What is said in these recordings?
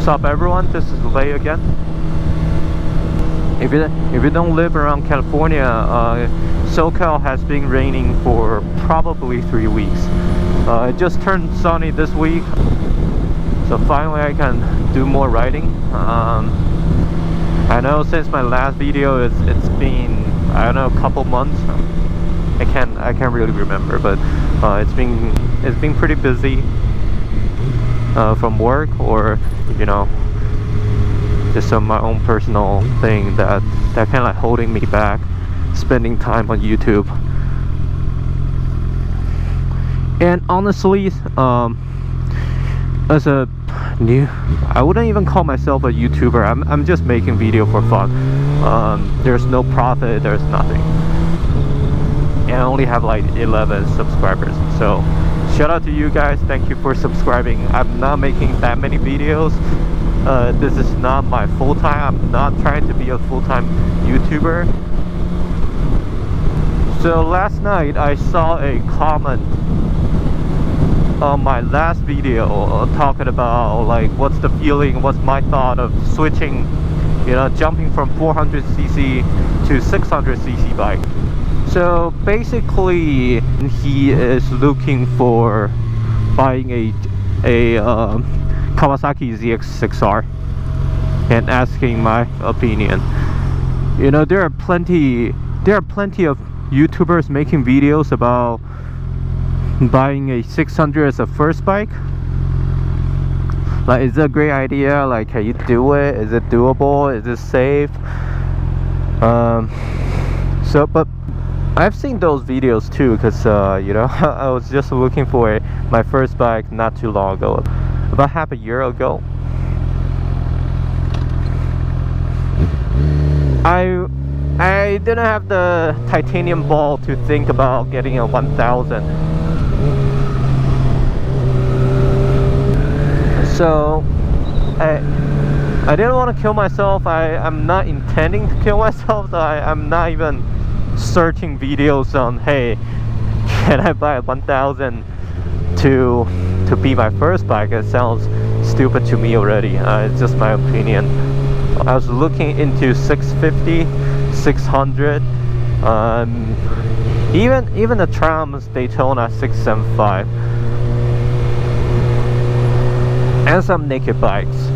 What's up everyone, this is Lei again. If you don't live around California, SoCal has been raining for probably 3 weeks. It just turned sunny this week, so finally I can do more riding. I know since my last video it's been, I don't know, a couple months. I can't really remember, but it's been pretty busy from work, or you know, just some my own personal thing that kind of like holding me back spending time on YouTube. And honestly, as a new, I wouldn't even call myself a YouTuber. I'm just making video for fun. There's no profit, there's nothing, and I only have like 11 subscribers. So shout out to you guys, thank you for subscribing. I'm not making that many videos. This is not my full-time. I'm not trying to be a full-time YouTuber. So last night I saw a comment on my last video talking about like what's the feeling, what's my thought of switching, you know, jumping from 400cc to 600cc bike. So basically he is looking for buying a Kawasaki ZX6R and asking my opinion. You know, there are plenty of YouTubers making videos about buying a 600 as a first bike. Like, is it a great idea? Like, can you do it? Is it doable? Is it safe? But I've seen those videos too, because you know, I was just looking for my first bike not too long ago, about half a year ago. I didn't have the titanium ball to think about getting a 1000. So I didn't want to kill myself. I'm not intending to kill myself, so I'm not even searching videos on, hey, can I buy a 1000 to be my first bike. It sounds stupid to me already. It's just my opinion. I was looking into 650, 600, even the Trams Daytona 675, and some naked bikes,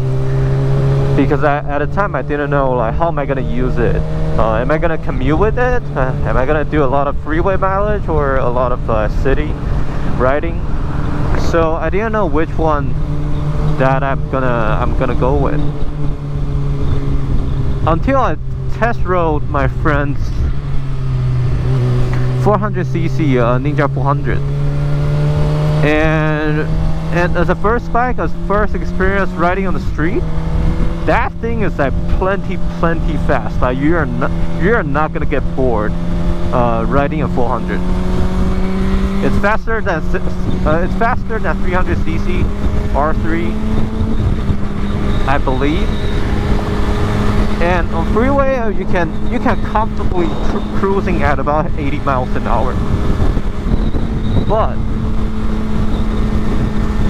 because at the time I didn't know, like, how am I gonna use it? Am I gonna commute with it? Am I gonna do a lot of freeway mileage or a lot of city riding? So I didn't know which one that I'm gonna go with until I test rode my friend's 400cc Ninja 400, and as a first bike, as first experience riding on the street, that thing is like plenty fast. Like you're not gonna get bored riding a 400. It's faster than 300cc R3, I believe. And on freeway, you can comfortably cruising at about 80 miles an hour. But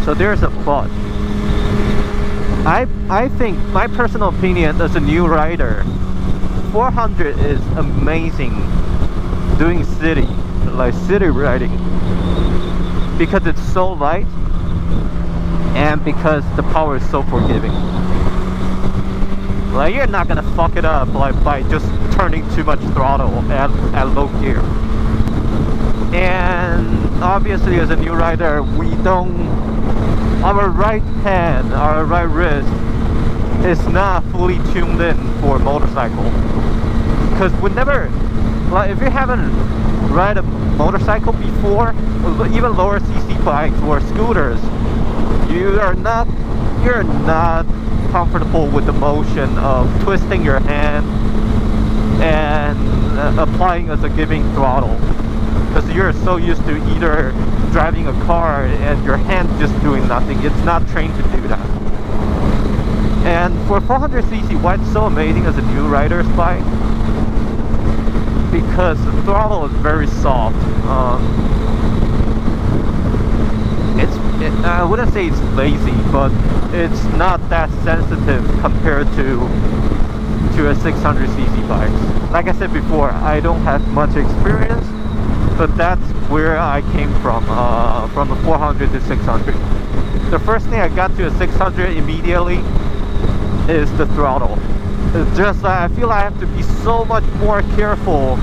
so there's a but. I think, my personal opinion as a new rider, 400 is amazing doing city riding, because it's so light and because the power is so forgiving. Like, you're not gonna fuck it up like by just turning too much throttle at low gear. And obviously as a new rider, our right hand, our right wrist is not fully tuned in for motorcycle, because like, if you haven't ride a motorcycle before, even lower cc bikes or scooters, you're not comfortable with the motion of twisting your hand and applying as a giving throttle, because you're so used to either driving a car and your hand just doing nothing. It's not trained to do that. And for 400cc, why it's so amazing as a new rider's bike, because the throttle is very soft. I wouldn't say it's lazy, but it's not that sensitive compared to a 600cc bike. Like I said before, I don't have much experience, but that's where I came from the 400 to 600. The first thing I got to a 600 immediately is the throttle. It's just I feel I have to be so much more careful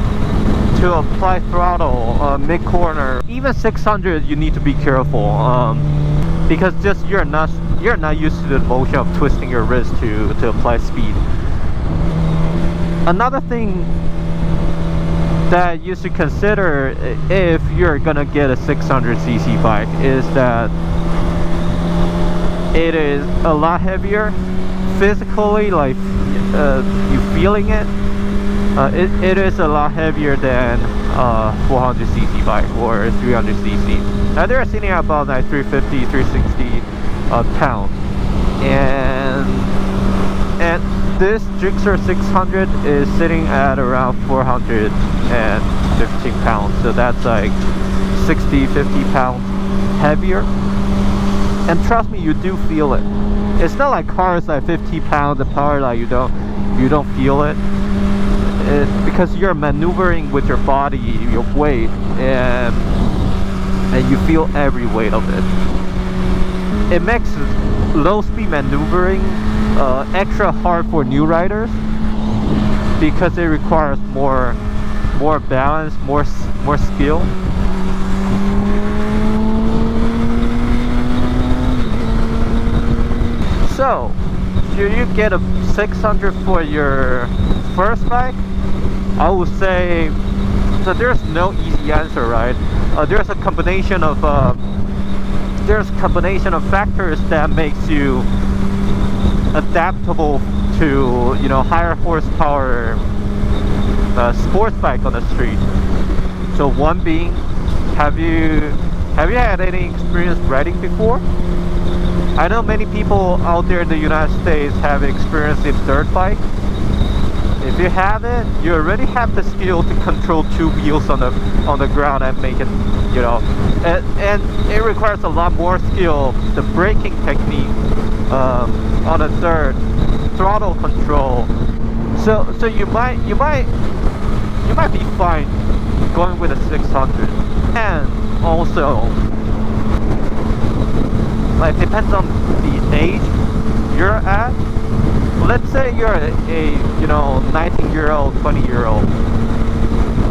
to apply throttle mid-corner. Even 600 you need to be careful because just you're not used to the motion of twisting your wrist to apply speed. Another thing that you should consider if you're gonna get a 600cc bike is that it is a lot heavier physically, like you feeling it. It is a lot heavier than 400cc bike or 300cc. Now they're sitting at about like 350, 360 pounds, and this Gixxer 600 is sitting at around 415 pounds, so that's like 50 pounds heavier. And trust me, you do feel it. It's not like cars like 50 pounds apart, like you don't feel it. Because you're maneuvering with your body, your weight, and you feel every weight of it. It makes low speed maneuvering extra hard for new riders because it requires more balance, more skill. So, should you get a 600 for your first bike? I would say so. There's no easy answer, right? There's a combination of factors that makes you adaptable to higher horsepower sports bike on the street. So one being, have you had any experience riding before? I know many people out there in the United States have experience in dirt bike. If you haven't, you already have the skill to control two wheels on the ground and make it, and it requires a lot more skill, the braking technique on the dirt, throttle control. So you might be fine going with a 600, and also like depends on the age you're at. Let's say you're a 19-year-old, 20-year-old.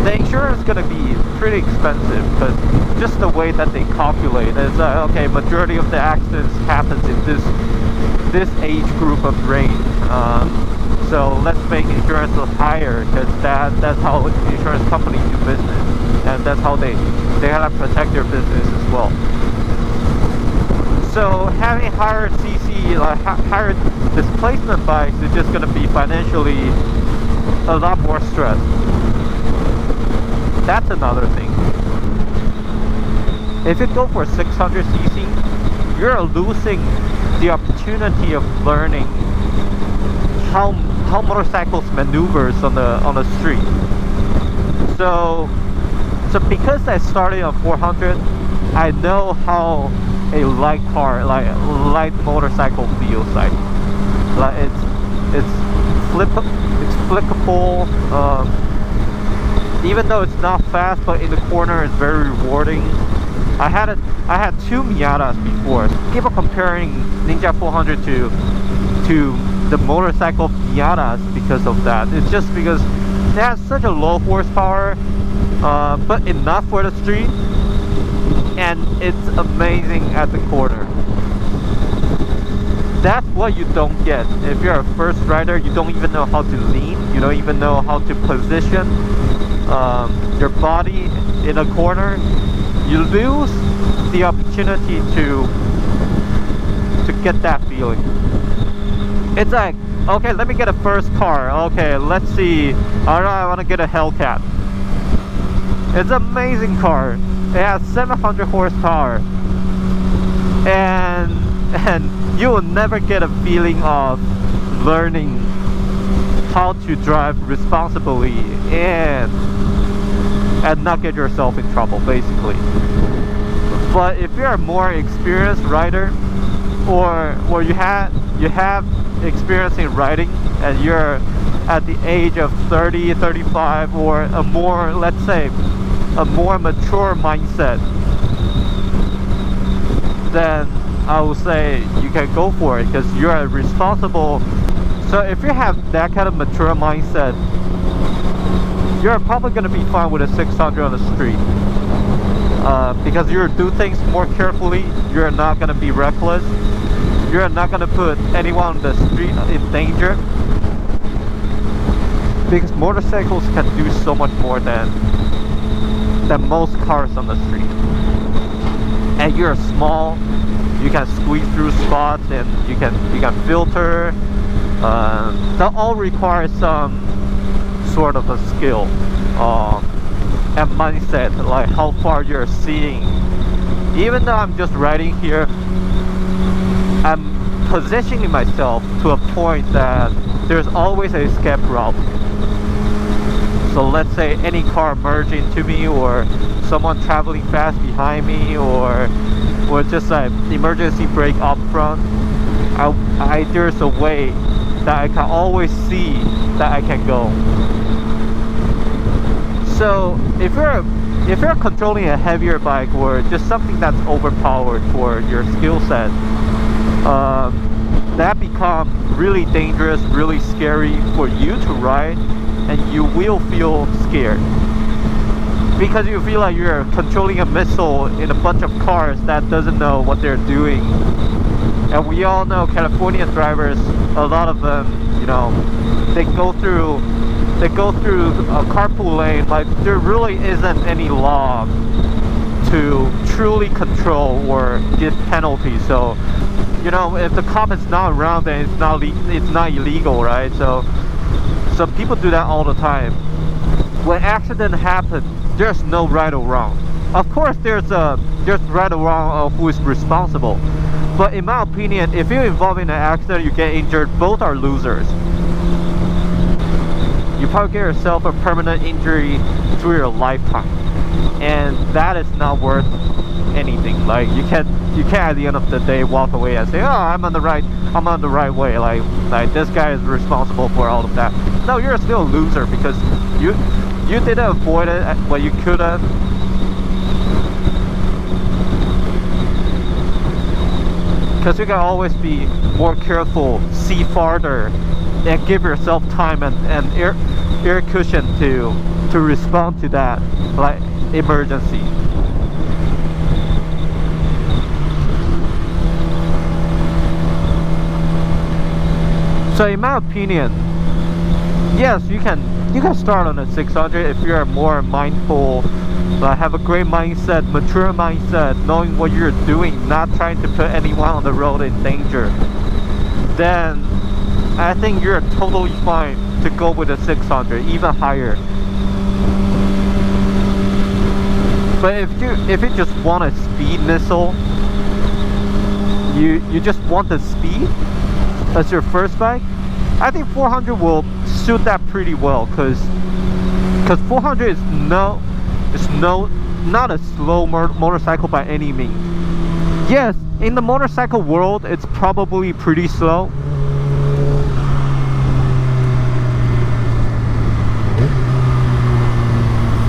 The insurance is going to be pretty expensive because just the way that they calculate is okay, majority of the accidents happens in this age group of range. So let's make insurance higher because that's how insurance companies do business, and that's how they have to protect their business as well. So having higher CC, like higher displacement bikes is just going to be financially a lot more stress. That's another thing. If you go for 600cc, you're losing the opportunity of learning how motorcycles maneuvers on the street. So because I started on 400, I know how a light motorcycle feels like. Like it's flickable. Even though it's not fast, but in the corner it's very rewarding. I had two Miatas before. People comparing Ninja 400 to the motorcycle Miatas because of that. It's just because they have such a low horsepower, but enough for the street, and it's amazing at the corner. That's what you don't get. If you're a first rider, you don't even know how to lean, you don't even know how to position your body in a corner. You lose the opportunity to get that feeling. It's like, okay, let me get a first car. Okay, let's see. Alright, I want to get a Hellcat. It's an amazing car. It has 700 horsepower, and you will never get a feeling of learning how to drive responsibly and not get yourself in trouble, basically. But if you're a more experienced rider, or you have experience in riding, and you're at the age of 30, 35, or a more, let's say, a more mature mindset, then I would say you can go for it, because you're responsible. So if you have that kind of mature mindset, you're probably going to be fine with a 600 on the street, because you do things more carefully. You're not going to be reckless. You're not going to put anyone on the street in danger, because motorcycles can do so much more than most cars on the street. And you're small, you can squeeze through spots, and you can filter. That all requires some sort of a skill and mindset, like how far you're seeing. Even though I'm just riding here, I'm positioning myself to a point that there's always an escape route. So let's say any car merge into me, or someone traveling fast behind me, or just like emergency brake up front, there's a way that I can always see that I can go. So if you're controlling a heavier bike, or just something that's overpowered for your skill set, that becomes really dangerous, really scary for you to ride, and you will feel scared, because you feel like you're controlling a missile in a bunch of cars that doesn't know what they're doing. And we all know California drivers, a lot of them, you know, they go through a carpool lane, like there really isn't any law to truly control or give penalties. So, you know, if the cop is not around, then it's not illegal, right? So people do that all the time. When accident happens, there's no right or wrong. Of course, there's right or wrong of who is responsible. But in my opinion, if you're involved in an accident, you get injured, both are losers. You probably get yourself a permanent injury through your lifetime, and that is not worth anything. Like you can't at the end of the day walk away and say, oh, I'm on the right way, like this guy is responsible for all of that. No, you're still a loser, because you didn't avoid it when you could have. Because you can always be more careful, see farther, and give yourself time and air cushion to respond to that, like, emergency. So in my opinion, yes, you can start on a 600 if you're more mindful, have a great mindset, mature mindset, knowing what you're doing, not trying to put anyone on the road in danger. Then I think you're totally fine to go with a 600, even higher. But if you just want a speed missile, you just want the speed as your first bike, I think 400 will suit that pretty well, because 400 is not a slow motorcycle by any means. Yes, in the motorcycle world, it's probably pretty slow.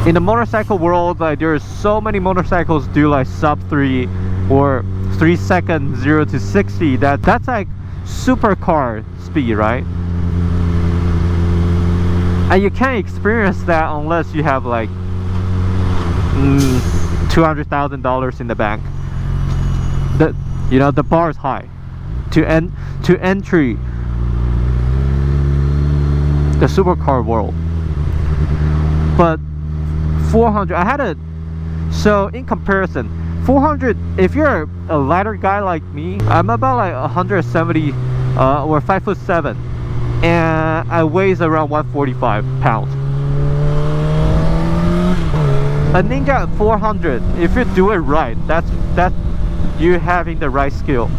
In the motorcycle world, like, there's so many motorcycles do like sub 3 or 3 seconds 0 to 60. That's like supercar speed, right? And you can't experience that unless you have like $200,000 in the bank. The bar is high to entry the supercar world. But 400, so in comparison, 400, if you're a lighter guy like me, I'm about like 170 or 5'7", and I weighs around 145 pounds. A Ninja 400, if you do it right, that's you having the right skill.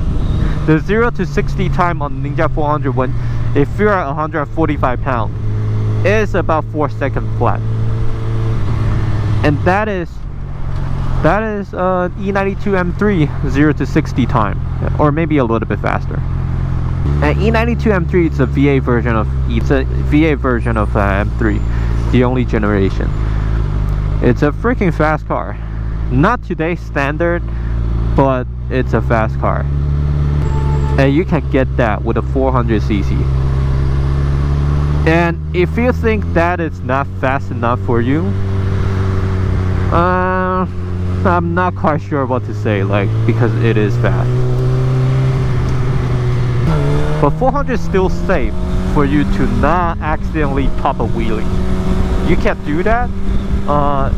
The 0 to 60 time on Ninja 400, if you're at 145 pounds, is about 4 seconds flat. And that is That is E92 M3 0 to 60 time, or maybe a little bit faster. And E92 M3 is a VA version of M3, the only generation. It's a freaking fast car. Not today's standard, but it's a fast car. And you can get that with a 400cc. And if you think that is not fast enough for you, I'm not quite sure what to say, like, because it is fast. But 400 is still safe for you to not accidentally pop a wheelie. You can't do that.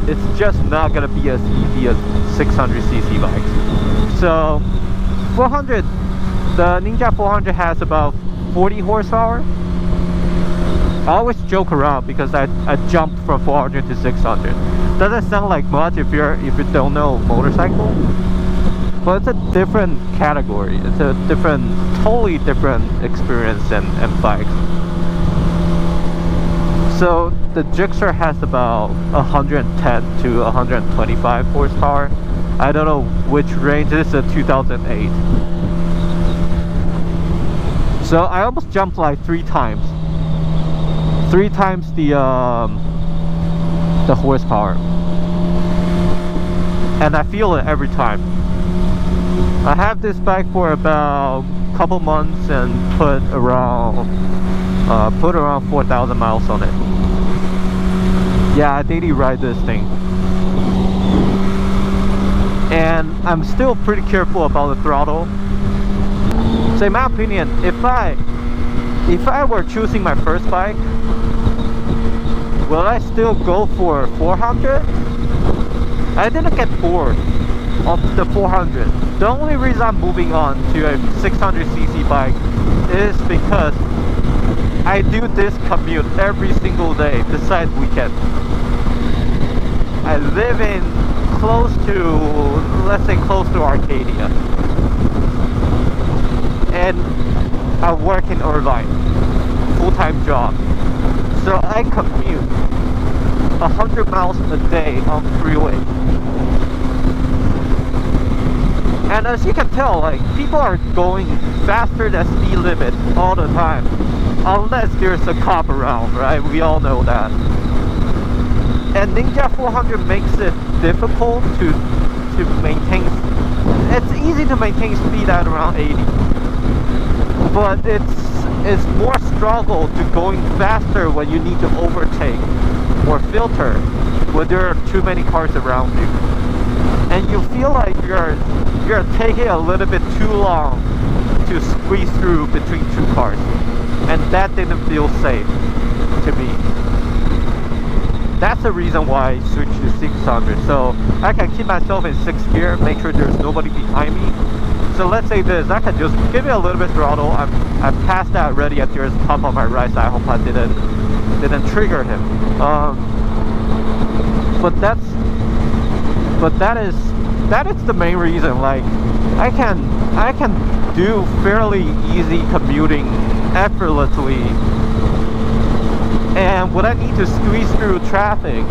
It's just not gonna be as easy as 600cc bikes. So 400, the Ninja 400 has about 40 horsepower. I always joke around because I jumped from 400 to 600. Doesn't sound like much if you don't know motorcycle, but it's a different category. It's a totally different experience and bikes. So the Gixxer has about 110 to 125 horsepower. I don't know which range. This is a 2008. So I almost jumped like 3 times. 3 times the horsepower. And I feel it every time. I have this bike for about a couple months and put around 4,000 miles on it. Yeah, I daily ride this thing. And I'm still pretty careful about the throttle. So in my opinion, if I were choosing my first bike, will I still go for 400? I didn't get bored of the 400. The only reason I'm moving on to a 600cc bike is because I do this commute every single day besides weekend. I live in close to Arcadia, and I work in Irvine, full-time job. So I commute 100 miles a day on freeway. And as you can tell, like, people are going faster than speed limit all the time, unless there's a cop around, right? We all know that. And Ninja 400 makes it difficult to maintain. It's easy to maintain speed at around 80, but it's more struggle to going faster when you need to overtake or filter when there are too many cars around you, and you feel like you're taking a little bit too long to squeeze through between 2 cars, and that didn't feel safe to me. That's the reason why I switched to 600, so I can keep myself in 6th gear, make sure there's nobody behind me. So let's say this, I can just give it a little bit throttle. I'm past that already, and there's a pump on my right side. I hope I didn't trigger him. But that is the main reason. Like, I can do fairly easy commuting effortlessly. And when I need to squeeze through traffic,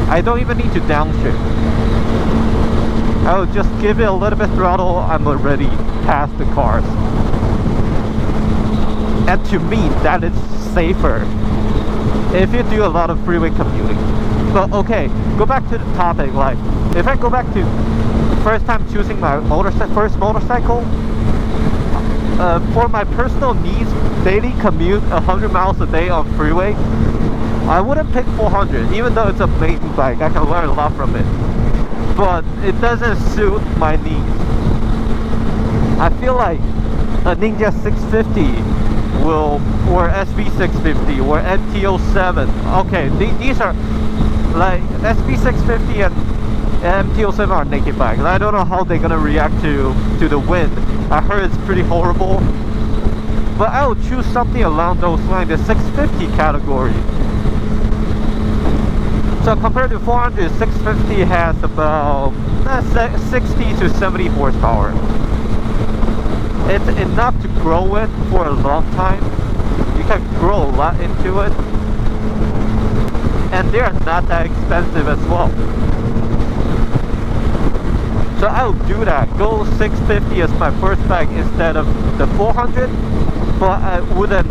I don't even need to downshift. I will just give it a little bit throttle, I'm already past the cars. And to me, that is safer if you do a lot of freeway commuting. But okay, go back to the topic. Like, if I go back to first time choosing my first motorcycle, for my personal needs, daily commute 100 miles a day on freeway, I wouldn't pick 400, even though it's an amazing bike. I can learn a lot from it, but it doesn't suit my needs. I feel like a Ninja 650 or SV650 or MT-07, okay, these are like SV650 and MT-07 are naked bikes. I don't know how they're gonna react to the wind. I heard it's pretty horrible, but I would choose something along those lines, the 650 category. So compared to 400, 650 has about 60 to 70 horsepower. It's enough to grow with for a long time. You can grow a lot into it, and they're not that expensive as well. So I'll do that. Go 650 as my first bike instead of the 400, but I wouldn't,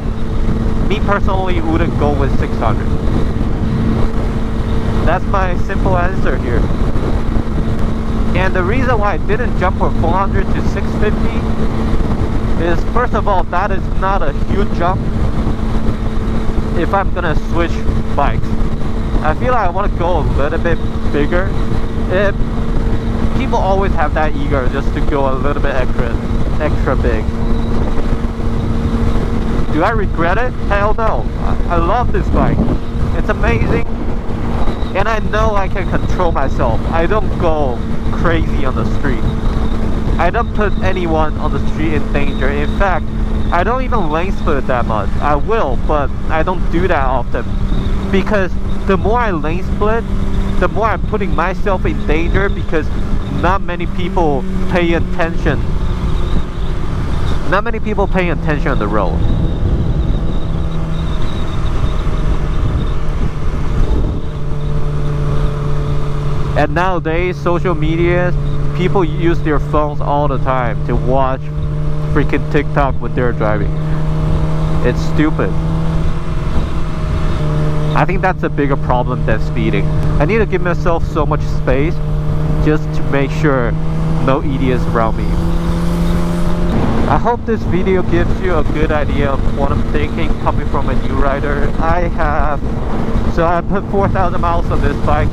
me personally wouldn't go with 600. That's my simple answer here. And the reason why I didn't jump from 400 to 650 is, first of all, that is not a huge jump if I'm gonna switch bikes. I feel like I want to go a little bit bigger. People always have that ego just to go a little bit extra big. Do I regret it? Hell no. I love this bike. It's amazing. And I know I can control myself. I don't go crazy on the street. I don't put anyone on the street in danger. In fact, I don't even lane split that much. I will, but I don't do that often. Because the more I lane split, the more I'm putting myself in danger, because not many people pay attention. Not many people pay attention on the road. And nowadays, social media, people use their phones all the time to watch freaking TikTok when they're driving. It's stupid. I think that's a bigger problem than speeding. I need to give myself so much space just to make sure no idiots around me. I hope this video gives you a good idea of what I'm thinking coming from a new rider. I put 4,000 miles on this bike,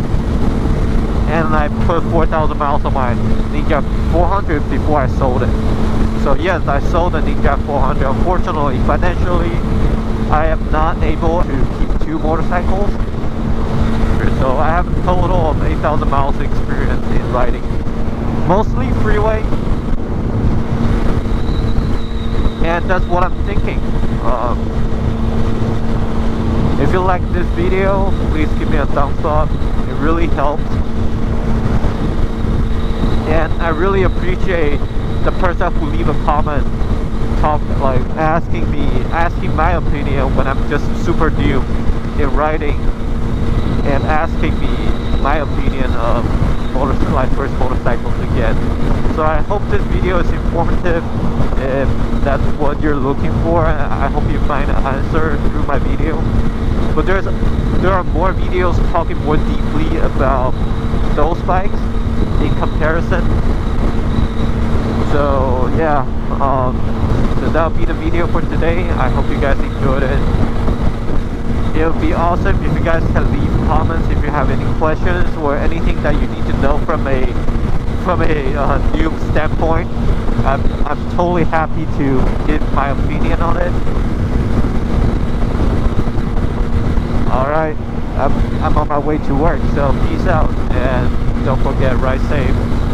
and I put 4,000 miles on my Ninja 400 before I sold it. So yes, I sold the Ninja 400. Unfortunately, financially, I am not able to keep two motorcycles. So I have a total of 8,000 miles experience in riding. Mostly freeway. And that's what I'm thinking. If you like this video, please give me a thumbs up. It really helps. And I really appreciate the person who leave a comment asking my opinion when I'm just super new in riding, and asking me my opinion of first motorcycles again. So I hope this video is informative. If that's what you're looking for, I hope you find an answer through my video. But there are more videos talking more deeply about those bikes in comparison. So yeah, so that'll be the video for today. I hope you guys enjoyed it. It would be awesome if you guys can leave comments if you have any questions or anything that you need to know from a new standpoint. I'm totally happy to give my opinion on it. Alright, I'm on my way to work, so peace out, and don't forget, ride safe.